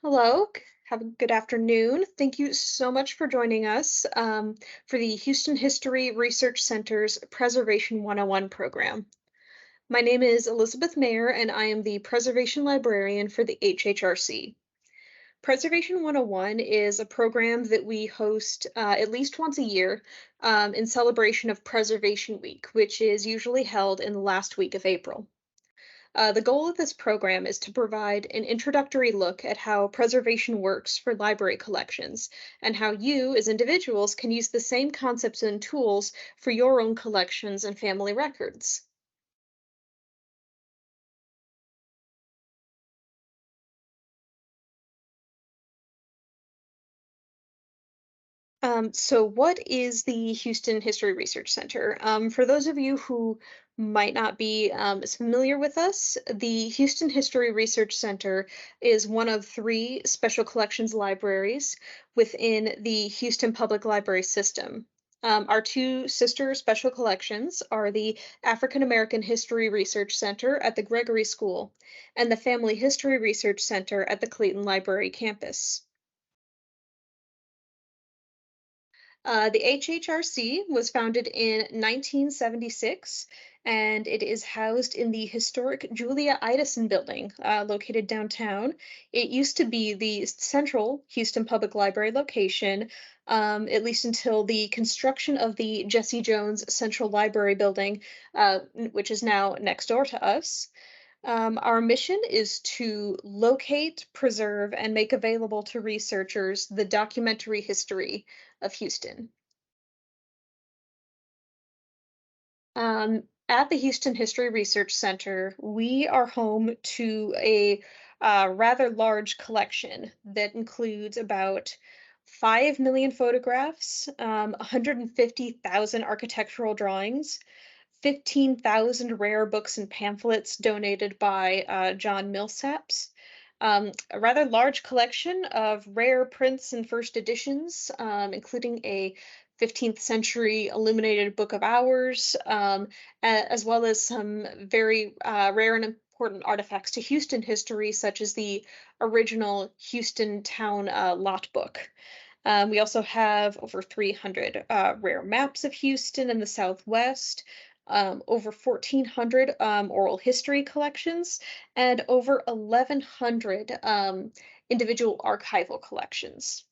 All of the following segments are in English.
Hello, have a good afternoon. Thank you so much for joining us for the Houston History Research Center's Preservation 101 program. My name is Elizabeth Mayer, and I am the Preservation Librarian for the HHRC. Preservation 101 is a program that we host at least once a year in celebration of Preservation Week, which is usually held in the last week of April. The goal of this program is to provide an introductory look at how preservation works for library collections and how you, as individuals, can use the same concepts and tools for your own collections and family records. So what is the Houston History Research Center? For those of you who might not be as familiar with us, the Houston History Research Center is one of three special collections libraries within the Houston Public Library system. Our two sister special collections are the African American History Research Center at the Gregory School and the Family History Research Center at the Clayton Library campus. The HHRC was founded in 1976, and it is housed in the historic Julia Idison building, located downtown. It used to be the central Houston Public Library location, at least until the construction of the Jesse Jones Central Library building, which is now next door to us. Our mission is to locate, preserve, and make available to researchers the documentary history of Houston. At the Houston History Research Center, we are home to a rather large collection that includes about 5 million photographs, 150,000 architectural drawings, 15,000 rare books and pamphlets donated by John Millsaps, a rather large collection of rare prints and first editions, including a 15th century illuminated Book of Hours, as well as some very rare and important artifacts to Houston history, such as the original Houston Town Lot Book. We also have over 300 rare maps of Houston and the Southwest, over 1,400 oral history collections, and over 1,100 individual archival collections.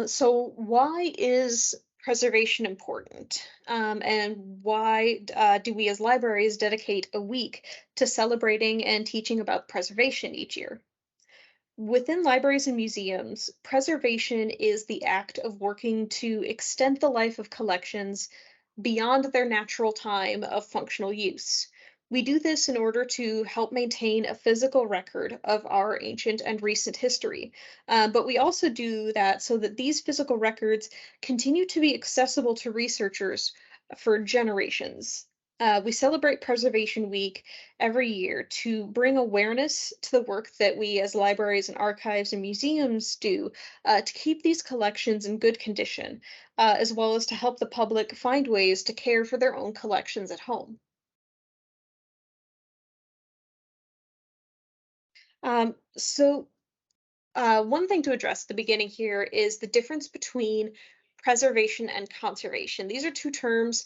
So why is preservation important? And why do we as libraries dedicate a week to celebrating and teaching about preservation each year? Within libraries and museums, preservation is the act of working to extend the life of collections beyond their natural time of functional use. We do this in order to help maintain a physical record of our ancient and recent history. But we also do that so that these physical records continue to be accessible to researchers for generations. We celebrate Preservation Week every year to bring awareness to the work that we as libraries and archives and museums do to keep these collections in good condition, as well as to help the public find ways to care for their own collections at home. One thing to address at the beginning here is the difference between preservation and conservation. These are two terms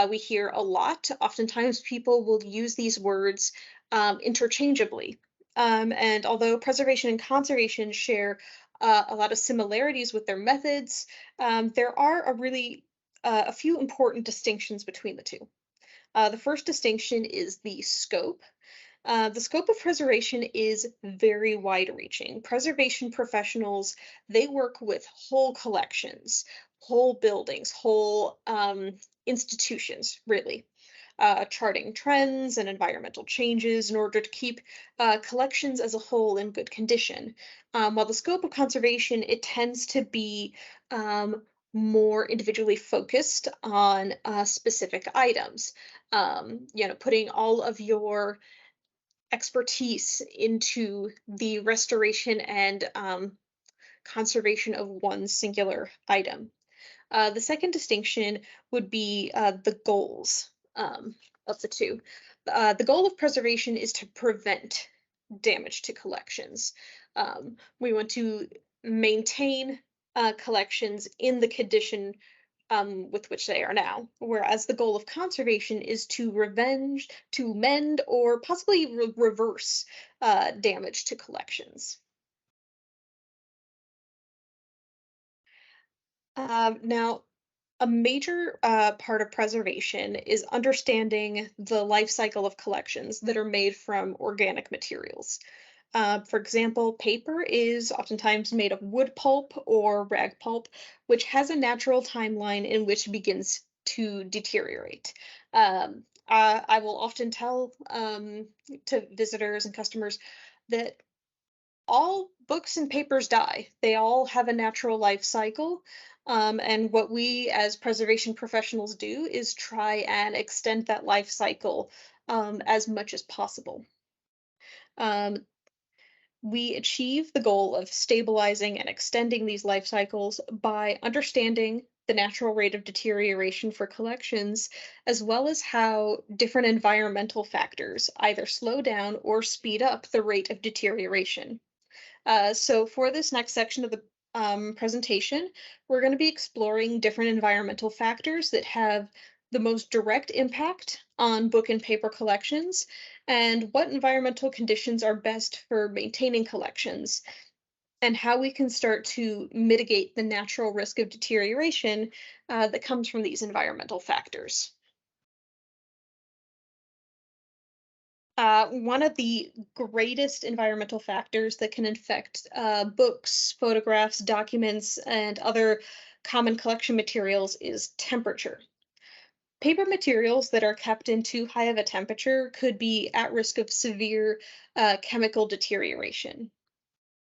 we hear a lot. Oftentimes, people will use these words interchangeably. And although preservation and conservation share a lot of similarities with their methods, there are a few important distinctions between the two. The first distinction is the scope. The scope of preservation is very wide-reaching. Preservation professionals, they work with whole collections, whole buildings, whole institutions, really, charting trends and environmental changes in order to keep collections as a whole in good condition. While the scope of conservation, it tends to be more individually focused on specific items. Putting all of your expertise into the restoration and conservation of one singular item. The second distinction would be the goals of the two. The goal of preservation is to prevent damage to collections. We want to maintain collections in the condition with which they are now, whereas the goal of conservation is to to mend, or possibly reverse damage to collections. Now, a major part of preservation is understanding the life cycle of collections that are made from organic materials. For example, paper is oftentimes made of wood pulp or rag pulp, which has a natural timeline in which it begins to deteriorate. I will often tell to visitors and customers that all books and papers die. They all have a natural life cycle. And what we as preservation professionals do is try and extend that life cycle as much as possible. Um, we achieve the goal of stabilizing and extending these life cycles by understanding the natural rate of deterioration for collections, as well as how different environmental factors either slow down or speed up the rate of deterioration. So for this next section of the presentation, we're going to be exploring different environmental factors that have the most direct impact on book and paper collections, and what environmental conditions are best for maintaining collections, and how we can start to mitigate the natural risk of deterioration that comes from these environmental factors. One of the greatest environmental factors that can affect books, photographs, documents, and other common collection materials is temperature. Paper materials that are kept in too high of a temperature could be at risk of severe chemical deterioration.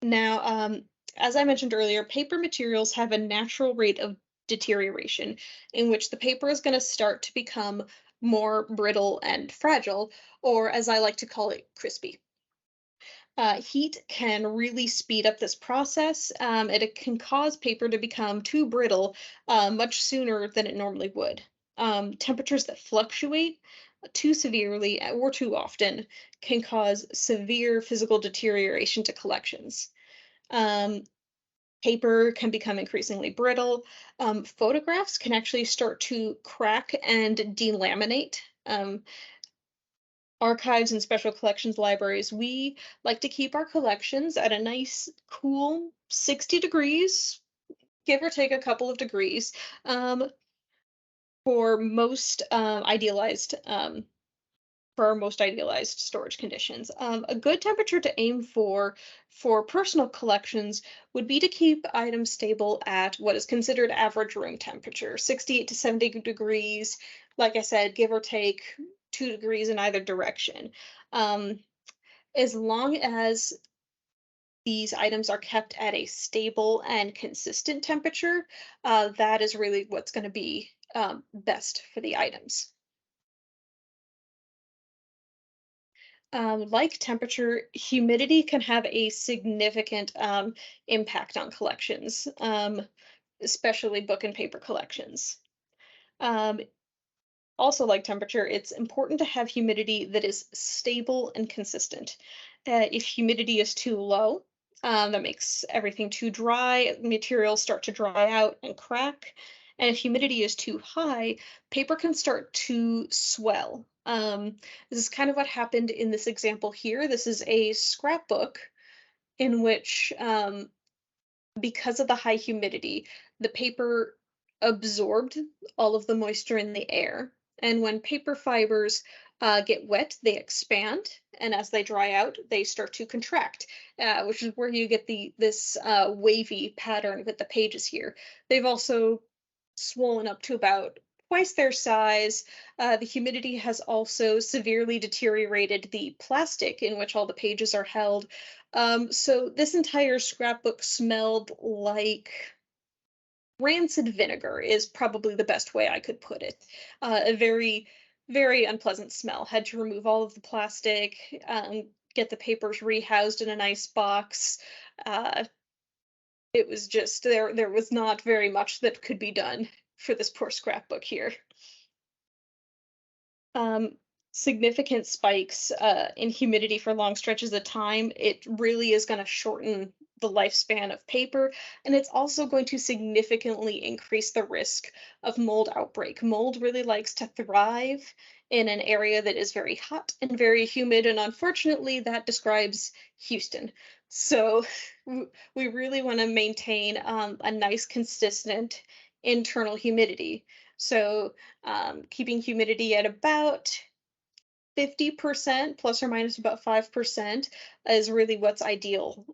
Now, as I mentioned earlier, paper materials have a natural rate of deterioration in which the paper is going to start to become more brittle and fragile, or as I like to call it, crispy. Heat can really speed up this process, and it can cause paper to become too brittle much sooner than it normally would. Temperatures that fluctuate too severely or too often can cause severe physical deterioration to collections. Um, Paper can become increasingly brittle. Photographs can actually start to crack and delaminate. Archives and special collections libraries, we like to keep our collections at a nice, cool 60 degrees, give or take a couple of degrees, um, for most idealized for our most idealized storage conditions. A good temperature to aim for personal collections would be to keep items stable at what is considered average room temperature, 68 to 70 degrees. Like I said, give or take 2 degrees in either direction. Um, as long as these items are kept at a stable and consistent temperature, that is really what's going to be best for the items. Like temperature, humidity can have a significant impact on collections, especially book and paper collections. Um, Also, like temperature, it's important to have humidity that is stable and consistent. If humidity is too low, that makes everything too dry, materials start to dry out and crack. And if humidity is too high, paper can start to swell. This is kind of what happened in this example here. This is a scrapbook in which because of the high humidity, the paper absorbed all of the moisture in the air. And when paper fibers get wet, they expand, and as they dry out, they start to contract, which is where you get this wavy pattern with the pages here. They've also swollen up to about twice their size. The humidity has also severely deteriorated the plastic in which all the pages are held. So this entire scrapbook smelled like rancid vinegar is probably the best way I could put it. A very, very unpleasant smell. Had to remove all of the plastic, get the papers rehoused in a nice box. Uh, it was just there was not very much that could be done for this poor scrapbook here. Um, significant spikes in humidity for long stretches of time, it really is going to shorten the lifespan of paper, and it's also going to significantly increase the risk of mold outbreak. Mold really likes to thrive in an area that is very hot and very humid, and unfortunately, that describes Houston. So we really want to maintain a nice, consistent internal humidity. So keeping humidity at about 50% plus or minus about 5% is really what's ideal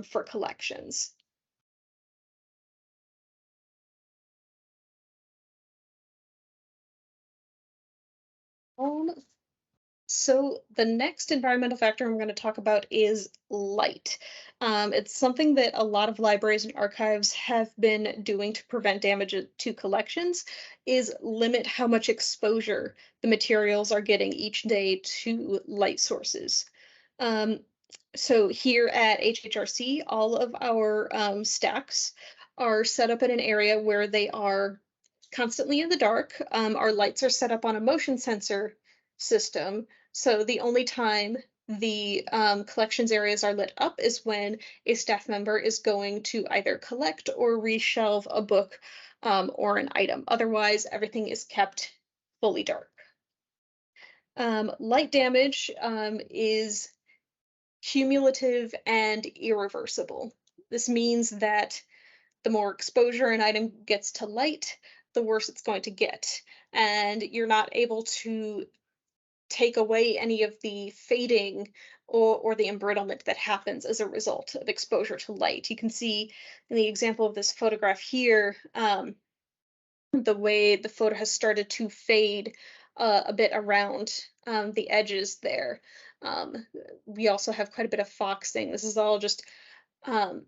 for collections. Um, so the next environmental factor I'm going to talk about is light. It's something that a lot of libraries and archives have been doing to prevent damage to collections, is limit how much exposure the materials are getting each day to light sources. Um, so here at HHRC, all of our stacks are set up in an area where they are constantly in the dark. Our lights are set up on a motion sensor system. So the only time the collections areas are lit up is when a staff member is going to either collect or reshelve a book or an item. Otherwise, everything is kept fully dark. Light damage is cumulative and irreversible. This means that the more exposure an item gets to light, the worse it's going to get. And you're not able to take away any of the fading or the embrittlement that happens as a result of exposure to light. You can see in the example of this photograph here, the way the photo has started to fade a bit around the edges there. Um, we also have quite a bit of foxing. This is all just um,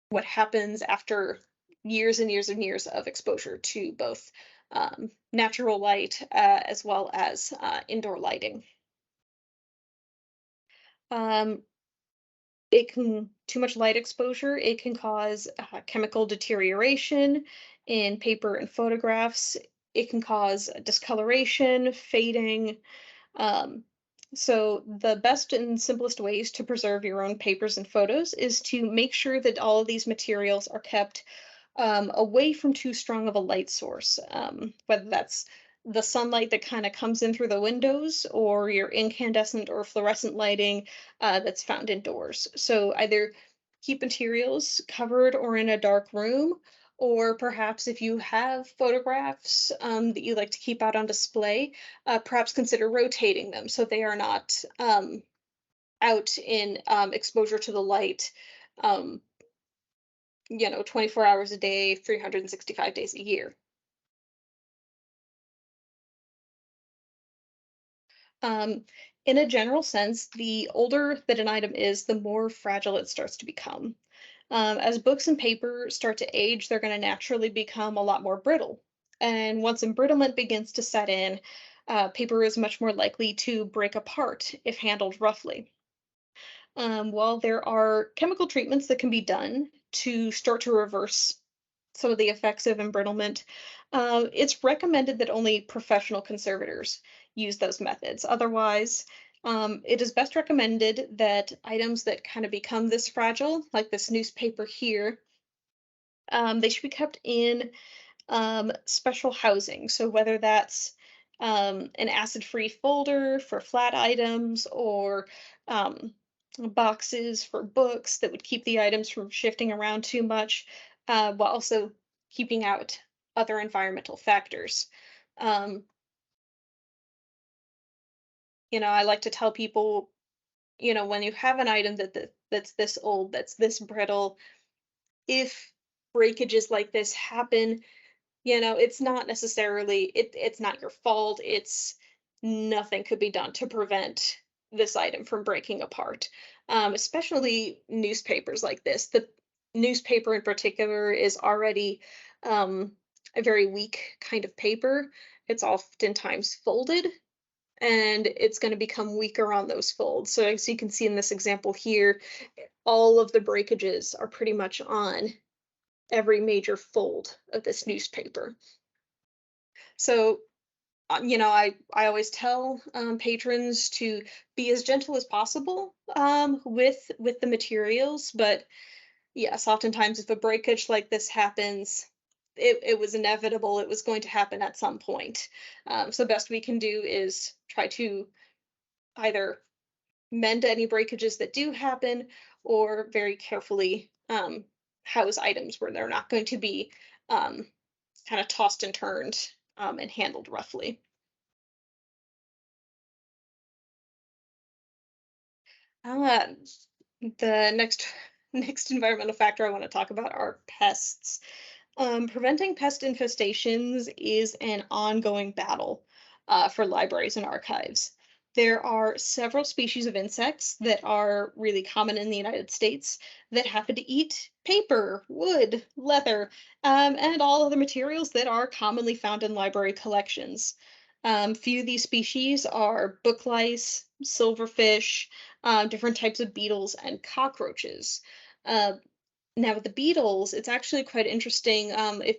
what happens after years and years and years of exposure to both natural light as well as indoor lighting. Um, it can too much light exposure. It can cause chemical deterioration in paper and photographs. It can cause discoloration, fading. Um, so the best and simplest ways to preserve your own papers and photos is to make sure that all of these materials are kept away from too strong of a light source, whether that's the sunlight that kind of comes in through the windows or your incandescent or fluorescent lighting that's found indoors. So either keep materials covered or in a dark room, or perhaps if you have photographs that you like to keep out on display, perhaps consider rotating them so they are not out in exposure to the light um, 24 hours a day, 365 days a year. Um, in a general sense, the older that an item is, the more fragile it starts to become. As books and paper start to age, they're going to naturally become a lot more brittle. And once embrittlement begins to set in, paper is much more likely to break apart if handled roughly. While there are chemical treatments that can be done to start to reverse some of the effects of embrittlement, it's recommended that only professional conservators use those methods. Otherwise, it is best recommended that items that kind of become this fragile, like this newspaper here, they should be kept in special housing. So whether that's an acid-free folder for flat items or boxes for books that would keep the items from shifting around too much, while also keeping out other environmental factors. Um, I like to tell people, when you have an item that's this old, that's this brittle, if breakages like this happen, it's not necessarily it's not your fault. It's nothing could be done to prevent this item from breaking apart. Especially newspapers like this. The newspaper in particular is already a very weak kind of paper. It's oftentimes folded and it's going to become weaker on those folds. So as you can see in this example here, all of the breakages are pretty much on every major fold of this newspaper. So I always tell patrons to be as gentle as possible with the materials, but yes, oftentimes if a breakage like this happens, it was inevitable. It was going to happen at some point. So the best we can do is try to either mend any breakages that do happen, or very carefully house items where they're not going to be um, kind of tossed and turned and handled roughly. Uh, the next environmental factor I want to talk about are pests. Preventing pest infestations is an ongoing battle for libraries and archives. There are several species of insects that are really common in the United States that happen to eat paper, wood, leather, and all other materials that are commonly found in library collections. Few of these species are book lice, silverfish, different types of beetles, and cockroaches. Uh, Now, with the beetles, it's actually quite interesting. If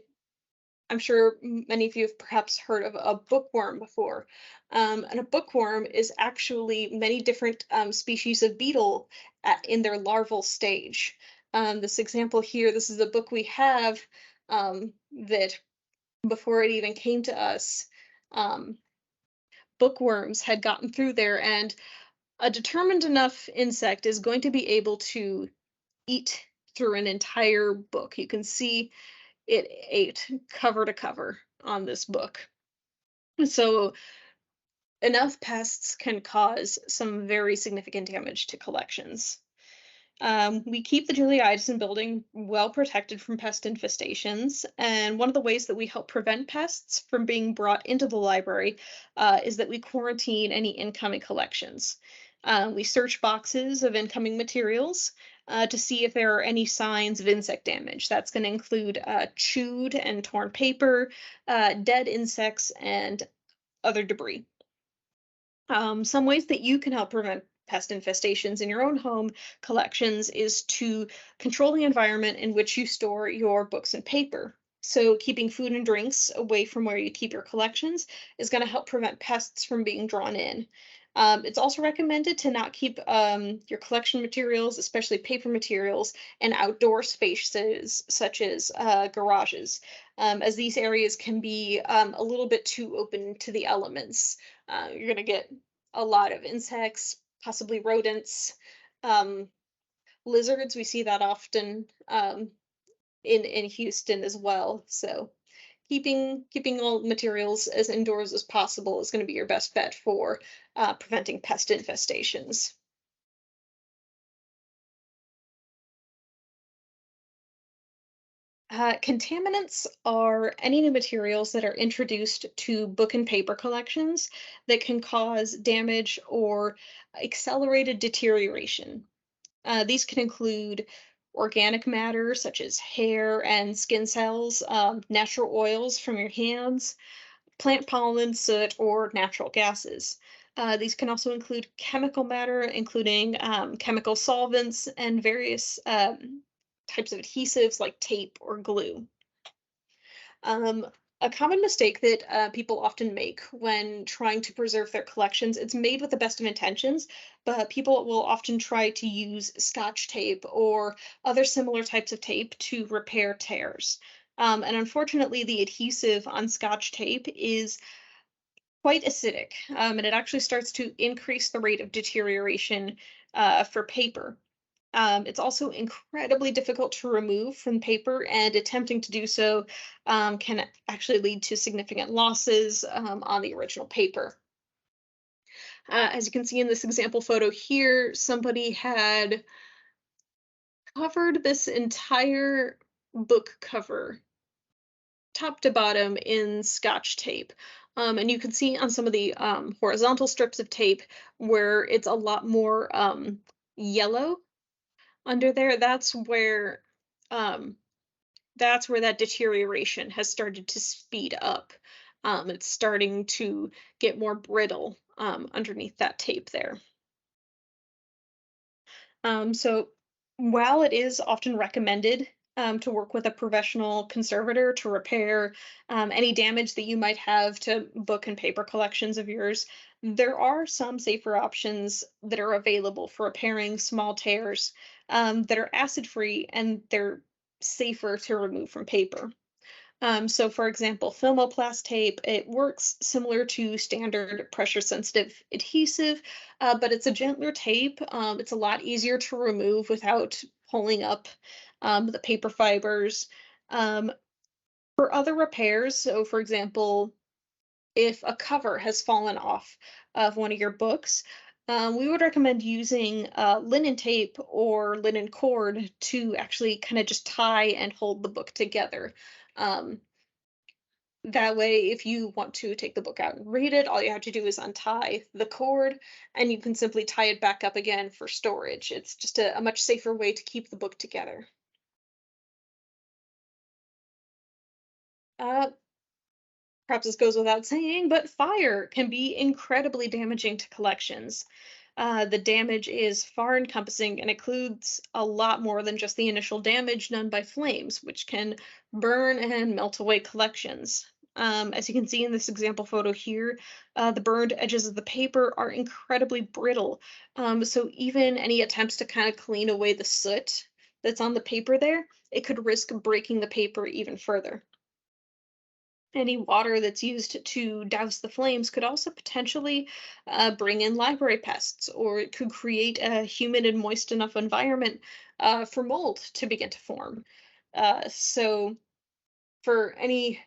I'm sure many of you have perhaps heard of a bookworm before, and a bookworm is actually many different species of beetle in their larval stage. This example here, this is a book we have that before it even came to us, um, bookworms had gotten through there, and a determined enough insect is going to be able to eat through an entire book. You can see it ate cover to cover on this book. So enough pests can cause some very significant damage to collections. We keep the Julia Idison building well protected from pest infestations, and one of the ways that we help prevent pests from being brought into the library is that we quarantine any incoming collections. We search boxes of incoming materials to see if there are any signs of insect damage. That's going to include chewed and torn paper, dead insects, and other debris. Some ways that you can help prevent pest infestations in your own home collections is to control the environment in which you store your books and paper. So, keeping food and drinks away from where you keep your collections is going to help prevent pests from being drawn in. It's also recommended to not keep your collection materials, especially paper materials, in outdoor spaces such as garages, as these areas can be a little bit too open to the elements. You're going to get a lot of insects, possibly rodents, um, lizards. We see that often in Houston as well. So keeping all materials as indoors as possible is going to be your best bet for preventing pest infestations. Contaminants are any new materials that are introduced to book and paper collections that can cause damage or accelerated deterioration. These can include organic matter such as hair and skin cells, natural oils from your hands, plant pollen, soot, or natural gases. These can also include chemical matter, including chemical solvents and various types of adhesives like tape or glue. Um, a common mistake that people often make when trying to preserve their collections, it's made with the best of intentions, but people will often try to use Scotch tape or other similar types of tape to repair tears. And unfortunately, the adhesive on Scotch tape is quite acidic, and it actually starts to increase the rate of deterioration for paper. It's also incredibly difficult to remove from paper, and attempting to do so can actually lead to significant losses on the original paper. As you can see in this example photo here, somebody had covered this entire book cover top to bottom in Scotch tape. And you can see on some of the horizontal strips of tape where it's a lot more yellow under there. Um, that's where that deterioration has started to speed up. It's starting to get more brittle underneath that tape there. So while it is often recommended to work with a professional conservator to repair any damage that you might have to book and paper collections of yours. There are some safer options that are available for repairing small tears that are acid free and they're safer to remove from paper. So for example, Filmoplast tape, it works similar to standard pressure sensitive adhesive, but it's a gentler tape. It's a lot easier to remove without pulling up the paper fibers. Um, for other repairs, so for example, if a cover has fallen off of one of your books, we would recommend using linen tape or linen cord to actually kind of just tie and hold the book together. Um, that way, if you want to take the book out and read it, all you have to do is untie the cord and you can simply tie it back up again for storage. It's just a much safer way to keep the book together. Uh, Perhaps this goes without saying, but fire can be incredibly damaging to collections. The damage is far encompassing and includes a lot more than just the initial damage done by flames, which can burn and melt away collections. As you can see in this example photo here, the burned edges of the paper are incredibly brittle. So even any attempts to kind of clean away the soot that's on the paper there, it could risk breaking the paper even further. Any water that's used to douse the flames could also potentially bring in library pests, or it could create a humid and moist enough environment for mold to begin to form. So, for any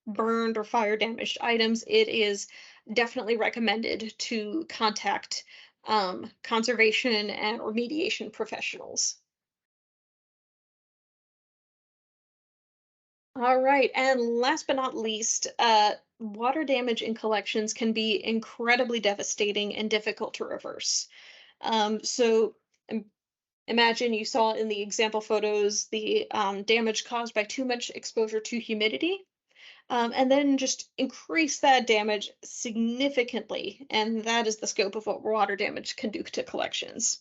burned or fire damaged items, it is definitely recommended to contact conservation and remediation professionals. All right, and last but not least, water damage in collections can be incredibly devastating and difficult to reverse. So imagine you saw in the example photos the damage caused by too much exposure to humidity, and then just increase that damage significantly, and that is the scope of what water damage can do to collections.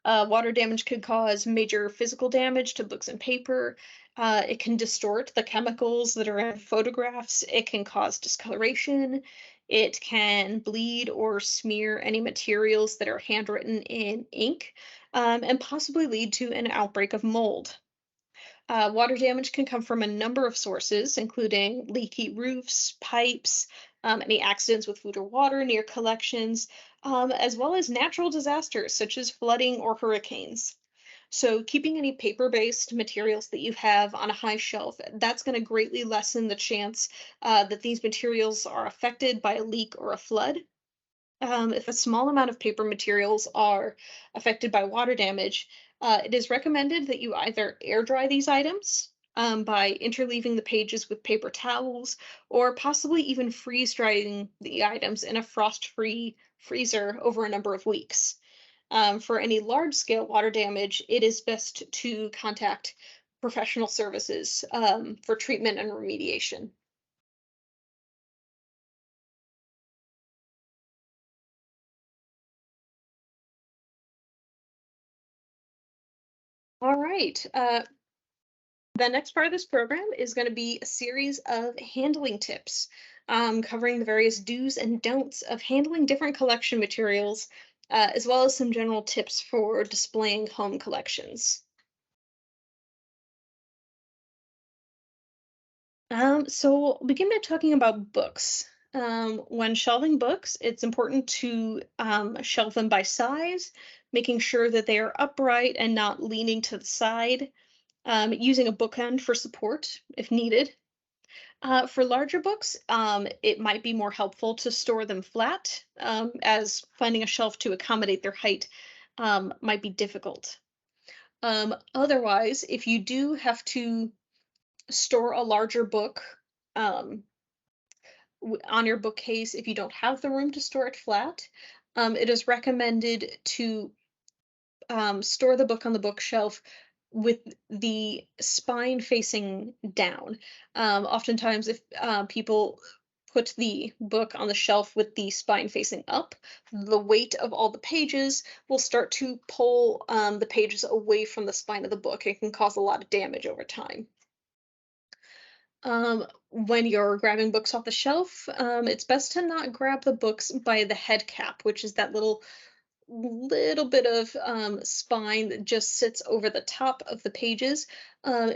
Water damage could cause major physical damage to books and paper. It can distort the chemicals that are in photographs. It can cause discoloration. It can bleed or smear any materials that are handwritten in ink, and possibly lead to an outbreak of mold. Water damage can come from a number of sources, including leaky roofs, pipes, any accidents with food or water near collections, as well as natural disasters such as flooding or hurricanes. So, keeping any paper based materials that you have on a high shelf, that's going to greatly lessen the chance that these materials are affected by a leak or a flood. If a small amount of paper materials are affected by water damage, it is recommended that you either air dry these items by interleaving the pages with paper towels, or possibly even freeze drying the items in a frost free freezer over a number of weeks. For any large scale water damage, it is best to contact professional services for treatment and remediation. All right. The next part of this program is going to be a series of handling tips, covering the various do's and don'ts of handling different collection materials, as well as some general tips for displaying home collections. So we'll begin by talking about books. When shelving books, it's important to shelve them by size, making sure that they are upright and not leaning to the side, using a bookend for support if needed. For larger books, it might be more helpful to store them flat, as finding a shelf to accommodate their height might be difficult. Otherwise, if you do have to store a larger book um, on your bookcase, if you don't have the room to store it flat, it is recommended to store the book on the bookshelf with the spine facing down. Oftentimes, if people put the book on the shelf with the spine facing up, the weight of all the pages will start to pull the pages away from the spine of the book. It can cause a lot of damage over time. When you're grabbing books off the shelf, it's best to not grab the books by the head cap, which is that little bit of spine that just sits over the top of the pages.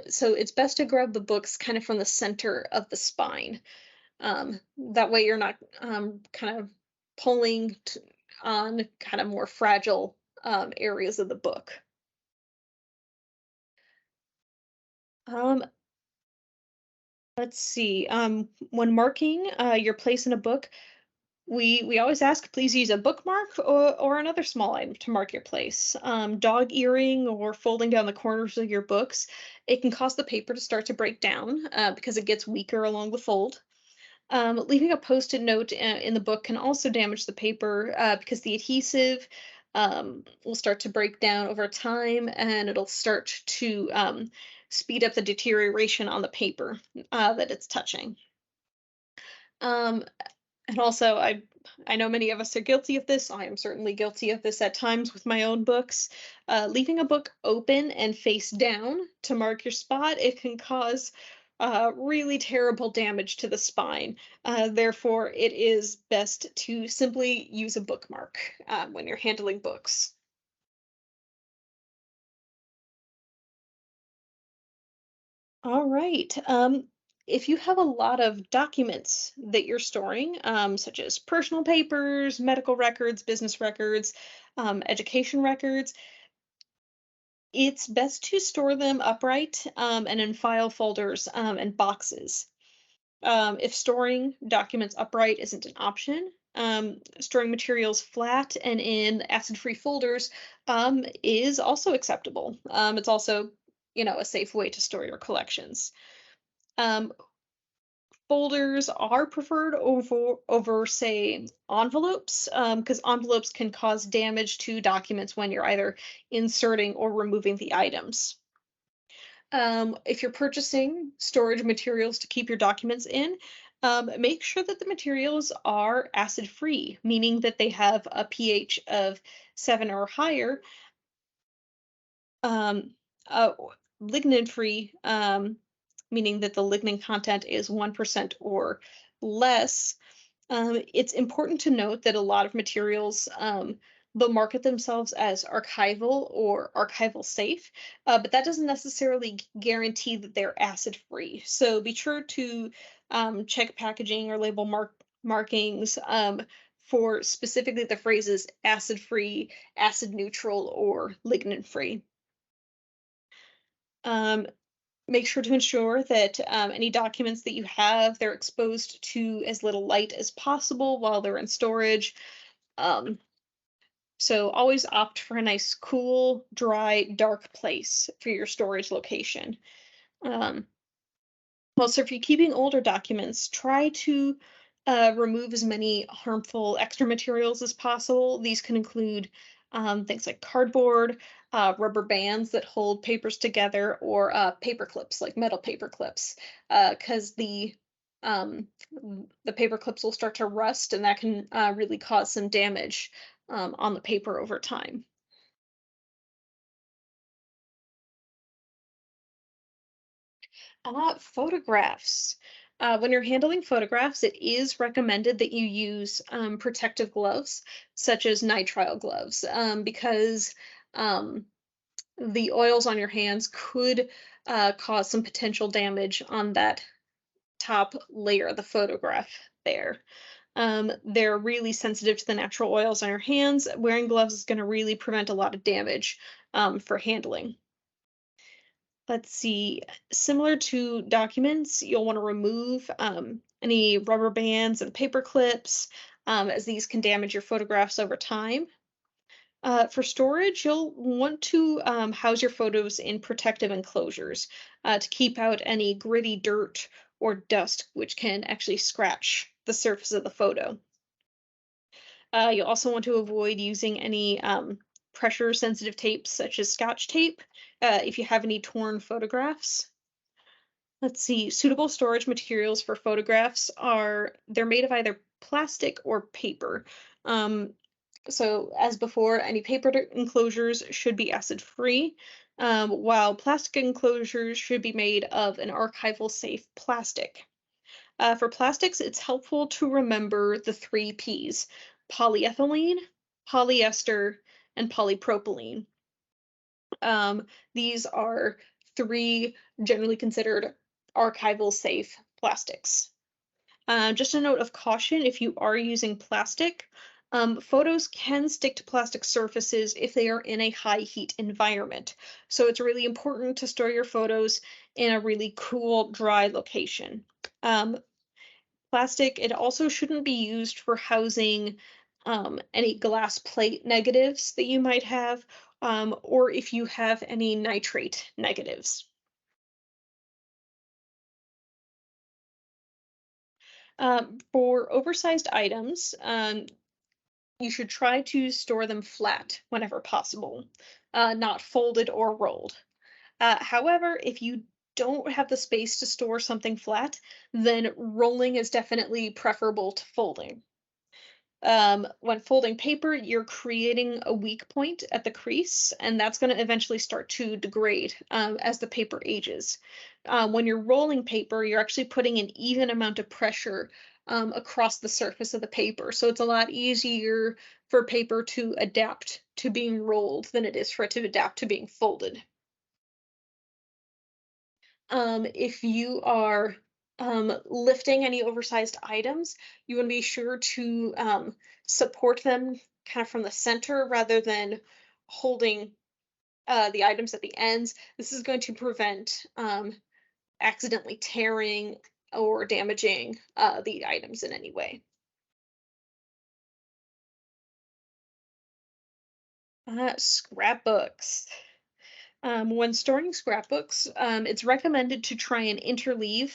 So it's best to grab the books kind of from the center of the spine. That way you're not kind of pulling on kind of more fragile areas of the book. Um, let's see. When marking your place in a book, we always ask, please use a bookmark or another small item to mark your place. Dog earring or folding down the corners of your books, it can cause the paper to start to break down because it gets weaker along the fold. Leaving a post-it note in the book can also damage the paper because the adhesive will start to break down over time and it'll start to speed up the deterioration on the paper that it's touching. Um, and also, I know many of us are guilty of this. I am certainly guilty of this at times with my own books. Leaving a book open and face down to mark your spot, it can cause really terrible damage to the spine. Therefore, it is best to simply use a bookmark when you're handling books. All right. If you have a lot of documents that you're storing, such as personal papers, medical records, business records, education records, it's best to store them upright and in file folders and boxes. If storing documents upright isn't an option, storing materials flat and in acid-free folders is also acceptable. It's also, a safe way to store your collections. Um, Folders are preferred over say envelopes because envelopes can cause damage to documents when you're either inserting or removing the items. If you're purchasing storage materials to keep your documents in, make sure that the materials are acid free, meaning that they have a pH of 7 or higher, um, uh, lignin free, meaning that the lignin content is 1% or less. It's important to note that a lot of materials, they'll market themselves as archival or archival safe, but that doesn't necessarily guarantee that they're acid free. So be sure to check packaging or label markings for specifically the phrases acid free, acid neutral, or lignin free. Um, Make sure to ensure that any documents that you have, they're exposed to as little light as possible while they're in storage. Um, so always opt for a nice, cool, dry, dark place for your storage location. Um, Also, if you're keeping older documents, try to remove as many harmful extra materials as possible. These can include things like cardboard, rubber bands that hold papers together, or paper clips, like metal paper clips, because um, the paper clips will start to rust, and that can really cause some damage on the paper over time. Photographs. When you're handling photographs, it is recommended that you use protective gloves, such as nitrile gloves, because um, the oils on your hands could cause some potential damage on that top layer of the photograph there. They're really sensitive to the natural oils on your hands. Wearing gloves is going to really prevent a lot of damage for handling. Let's see, similar to documents, you'll want to remove any rubber bands and paper clips, as these can damage your photographs over time. For storage, you'll want to house your photos in protective enclosures to keep out any gritty dirt or dust, which can actually scratch the surface of the photo. You'll also want to avoid using any pressure sensitive tapes such as Scotch tape if you have any torn photographs. Let's see, suitable storage materials for photographs are they're made of either plastic or paper. Um, so as before, any enclosures should be acid-free, while plastic enclosures should be made of an archival safe plastic. For plastics, it's helpful to remember the three Ps: polyethylene, polyester, and polypropylene. Um, these are three generally considered archival safe plastics. Just a note of caution if you are using plastic, photos can stick to plastic surfaces if they are in a high heat environment. So it's really important to store your photos in a really cool, dry location. Um, Plastic, it also shouldn't be used for housing any glass plate negatives that you might have, or if you have any nitrate negatives. For oversized items, you should try to store them flat whenever possible, not folded or rolled. However, if you don't have the space to store something flat, then rolling is definitely preferable to folding. When folding paper, you're creating a weak point at the crease, and that's going to eventually start to degrade as the paper ages. When you're rolling paper, you're actually putting an even amount of pressure across the surface of the paper. So it's a lot easier for paper to adapt to being rolled than it is for it to adapt to being folded. If you are lifting any oversized items, you want to be sure to support them kind of from the center rather than holding the items at the ends. This is going to prevent accidentally tearing or damaging the items in any way. Scrapbooks. When storing scrapbooks, it's recommended to try and interleave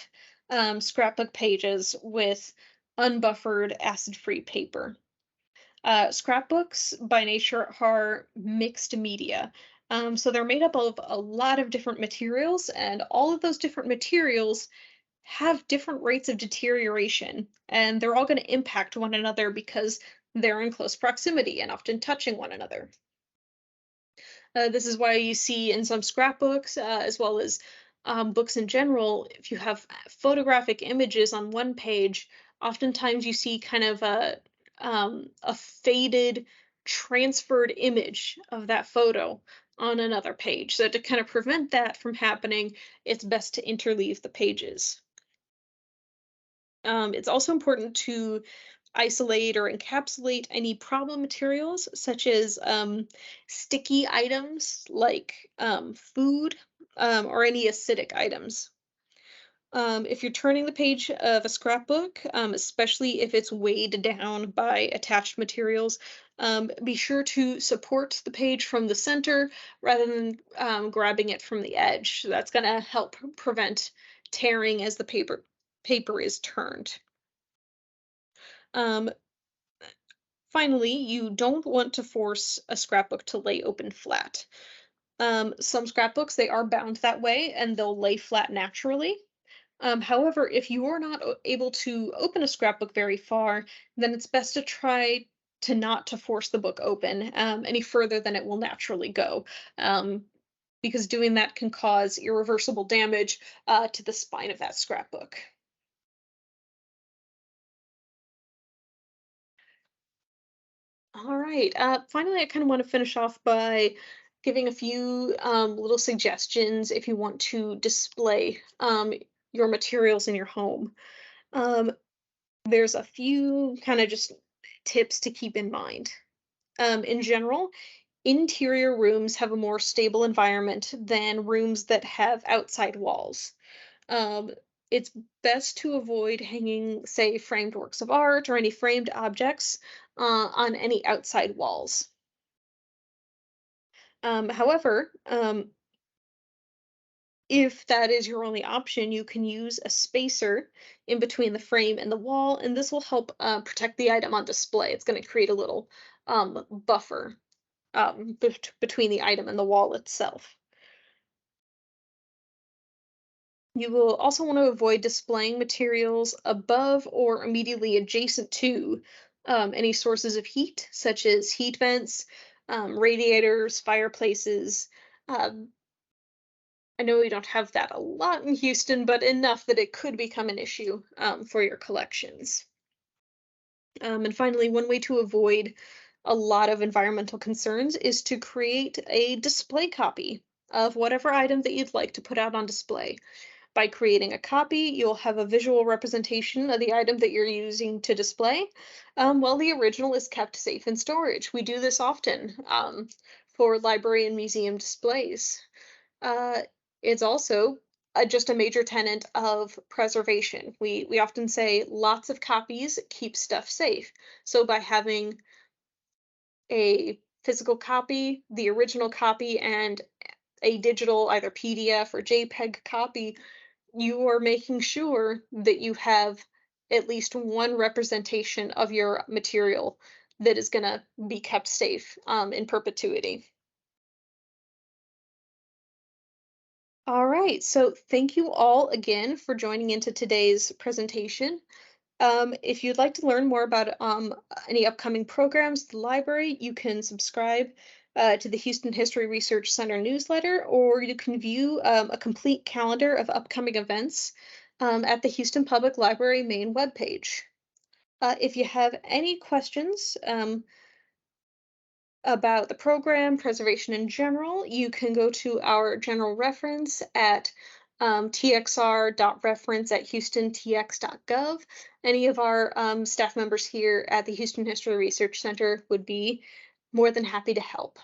scrapbook pages with unbuffered acid-free paper. Scrapbooks by nature are mixed media. So they're made up of a lot of different materials, and all of those different materials have different rates of deterioration, and they're all going to impact one another because they're in close proximity and often touching one another. This is why you see in some scrapbooks, as well as books in general, if you have photographic images on one page, oftentimes you see kind of a faded, transferred image of that photo on another page. So to kind of prevent that from happening, it's best to interleave the pages. It's also important to isolate or encapsulate any problem materials, such as sticky items like food or any acidic items. If you're turning the page of a scrapbook, especially if it's weighed down by attached materials, be sure to support the page from the center rather than grabbing it from the edge. That's going to help prevent tearing as the paper is turned. Um, Finally, you don't want to force a scrapbook to lay open flat. Some scrapbooks, they are bound that way and they'll lay flat naturally. However, if you are not able to open a scrapbook very far, then it's best to try to not to force the book open any further than it will naturally go, um, because doing that can cause irreversible damage to the spine of that scrapbook. All right. Finally, I kind of want to finish off by giving a few little suggestions if you want to display your materials in your home. Um, there's a few kind of just tips to keep in mind. In general, interior rooms have a more stable environment than rooms that have outside walls. Um, it's best to avoid hanging, say, framed works of art or any framed objects on any outside walls. However, if that is your only option, you can use a spacer in between the frame and the wall, and this will help protect the item on display. It's going to create a little buffer between the item and the wall itself. You will also want to avoid displaying materials above or immediately adjacent to any sources of heat, such as heat vents, radiators, fireplaces. Um, I know we don't have that a lot in Houston, but enough that it could become an issue for your collections. And finally, one way to avoid a lot of environmental concerns is to create a display copy of whatever item that you'd like to put out on display. By creating a copy, you'll have a visual representation of the item that you're using to display, while the original is kept safe in storage. We do this often for library and museum displays. Uh, it's also just a major tenet of preservation. We often say lots of copies keep stuff safe. So by having a physical copy, the original copy, and a digital either PDF or JPEG copy, you are making sure that you have at least one representation of your material that is going to be kept safe in perpetuity. All right, so thank you all again for joining into today's presentation. If you'd like to learn more about any upcoming programs at the library, you can subscribe to the Houston History Research Center newsletter, or you can view a complete calendar of upcoming events at the Houston Public Library main webpage. If you have any questions about the program, preservation in general, you can go to our general reference at txr.reference@houstontx.gov. Any of our staff members here at the Houston History Research Center would be more than happy to help.